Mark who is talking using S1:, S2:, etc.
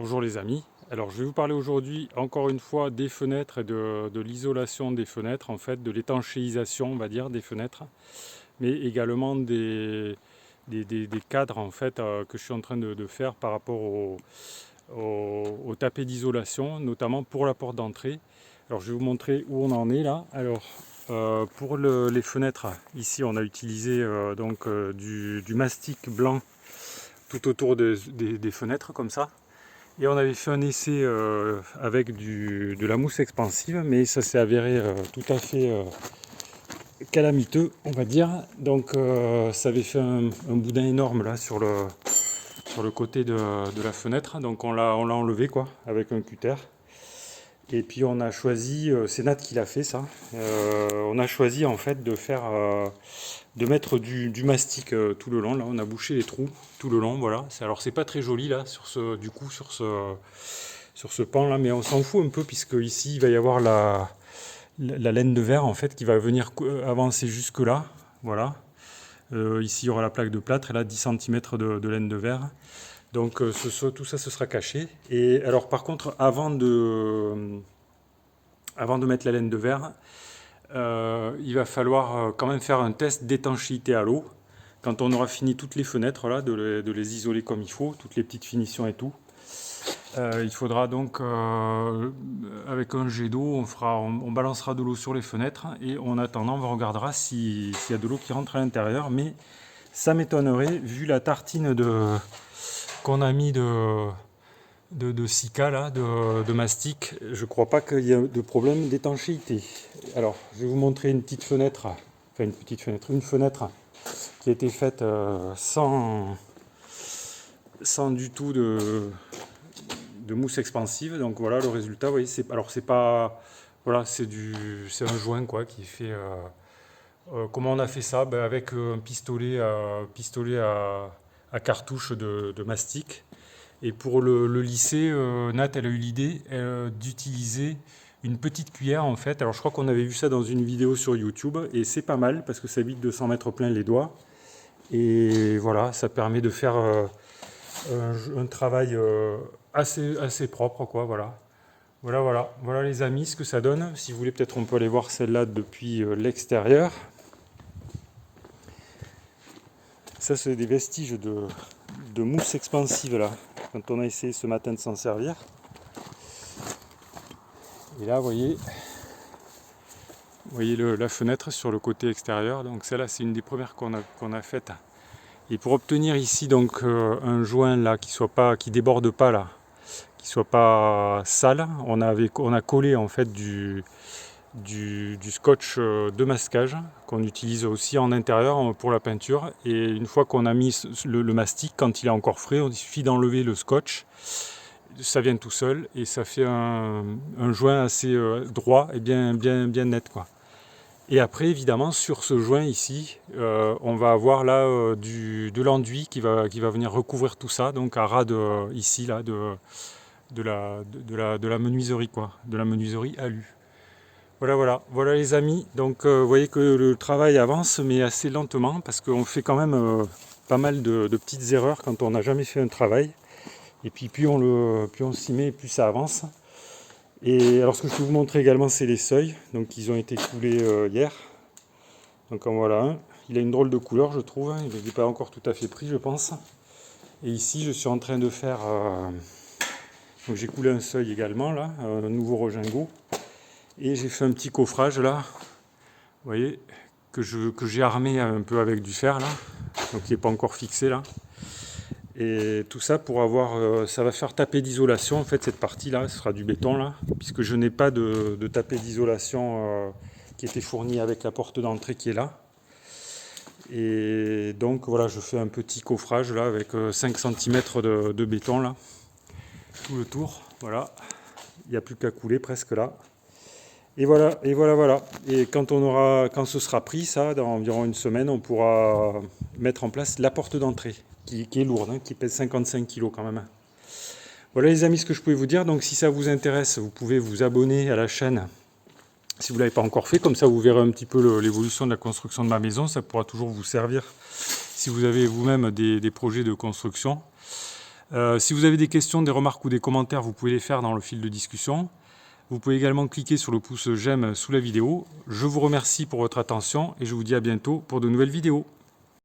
S1: Bonjour les amis. Alors je vais vous parler aujourd'hui encore une fois des fenêtres et de l'isolation des fenêtres, en fait, de l'étanchéisation on va dire des fenêtres, mais également des cadres en fait que je suis en train de faire par rapport au tapis d'isolation, notamment pour la porte d'entrée. Alors je vais vous montrer où on en est là. Alors pour les fenêtres, ici on a utilisé du mastic blanc tout autour des fenêtres comme ça. Et on avait fait un essai avec de la mousse expansive, mais ça s'est avéré tout à fait calamiteux, on va dire. Donc ça avait fait un boudin énorme là sur le côté de la fenêtre. Donc on l'a enlevé quoi, avec un cutter. Et puis on a choisi, c'est Nat qui l'a fait ça, on a choisi en fait de mettre du mastic tout le long. Là on a bouché les trous tout le long, voilà. Alors c'est pas très joli là, sur ce pan là, mais on s'en fout un peu puisque ici il va y avoir la laine de verre en fait qui va venir avancer jusque là, voilà. Ici il y aura la plaque de plâtre et là 10 cm de laine de verre. Donc tout ça ce sera caché. Et alors par contre avant de mettre la laine de verre, il va falloir quand même faire un test d'étanchéité à l'eau. Quand on aura fini toutes les fenêtres là, de les isoler comme il faut, toutes les petites finitions et tout. Il faudra donc avec un jet d'eau, on balancera de l'eau sur les fenêtres et en attendant on regardera s'il y a de l'eau qui rentre à l'intérieur. Mais ça m'étonnerait vu la tartine qu'on a mis de silica là, de mastic. Je crois pas qu'il y ait de problème d'étanchéité. Alors je vais vous montrer une petite fenêtre, enfin une fenêtre qui a été faite sans du tout de mousse expansive. Donc voilà le résultat. Vous voyez, c'est pas, voilà, c'est un joint quoi qui est fait. Comment on a fait ça? Ben, avec un pistolet à cartouche de mastic. Et pour le lisser, Nat elle a eu l'idée d'utiliser une petite cuillère en fait. Alors je crois qu'on avait vu ça dans une vidéo sur YouTube et c'est pas mal parce que ça évite de s'en mettre plein les doigts. Et voilà, ça permet de faire un travail assez propre quoi, voilà. Voilà les amis ce que ça donne. Si vous voulez peut-être on peut aller voir celle-là depuis l'extérieur. Ça c'est des vestiges de mousse expansive là, quand on a essayé ce matin de s'en servir. Et là vous voyez la fenêtre sur le côté extérieur, donc celle-là c'est une des premières qu'on a faites. Et pour obtenir ici donc un joint là qui déborde pas là, qui soit pas sale, on a collé en fait du scotch de masquage qu'on utilise aussi en intérieur pour la peinture. Et une fois qu'on a mis le mastic, quand il est encore frais, il suffit d'enlever le scotch, ça vient tout seul et ça fait un joint assez droit et bien net quoi. Et après évidemment sur ce joint ici, on va avoir là de l'enduit qui va venir recouvrir tout ça, donc à ras ici là de la menuiserie quoi, de la menuiserie alu. Voilà les amis. Donc vous voyez que le travail avance mais assez lentement parce qu'on fait quand même pas mal de petites erreurs quand on n'a jamais fait un travail. Et puis plus on s'y met, plus ça avance. Et alors ce que je peux vous montrer également c'est les seuils. Donc ils ont été coulés hier. Donc en voilà un. Il a une drôle de couleur je trouve. Il n'est pas encore tout à fait pris je pense. Et ici je suis en train de faire... donc j'ai coulé un seuil également là, un nouveau Rogingo. Et j'ai fait un petit coffrage là, vous voyez, que j'ai armé un peu avec du fer là, donc il n'est pas encore fixé là. Et tout ça pour avoir, ça va faire tapis d'isolation en fait cette partie là, ce sera du béton là, puisque je n'ai pas de tapis d'isolation qui était fourni avec la porte d'entrée qui est là. Et donc voilà, je fais un petit coffrage là avec 5 cm de béton là, tout le tour, voilà, il n'y a plus qu'à couler presque là. Et voilà. Et quand ce sera pris, ça, dans environ une semaine, on pourra mettre en place la porte d'entrée, qui est lourde, hein, qui pèse 55 kg quand même. Voilà les amis ce que je pouvais vous dire. Donc si ça vous intéresse, vous pouvez vous abonner à la chaîne si vous ne l'avez pas encore fait. Comme ça, vous verrez un petit peu l'évolution de la construction de ma maison. Ça pourra toujours vous servir si vous avez vous-même des projets de construction. Si vous avez des questions, des remarques ou des commentaires, vous pouvez les faire dans le fil de discussion. Vous pouvez également cliquer sur le pouce j'aime sous la vidéo. Je vous remercie pour votre attention et je vous dis à bientôt pour de nouvelles vidéos.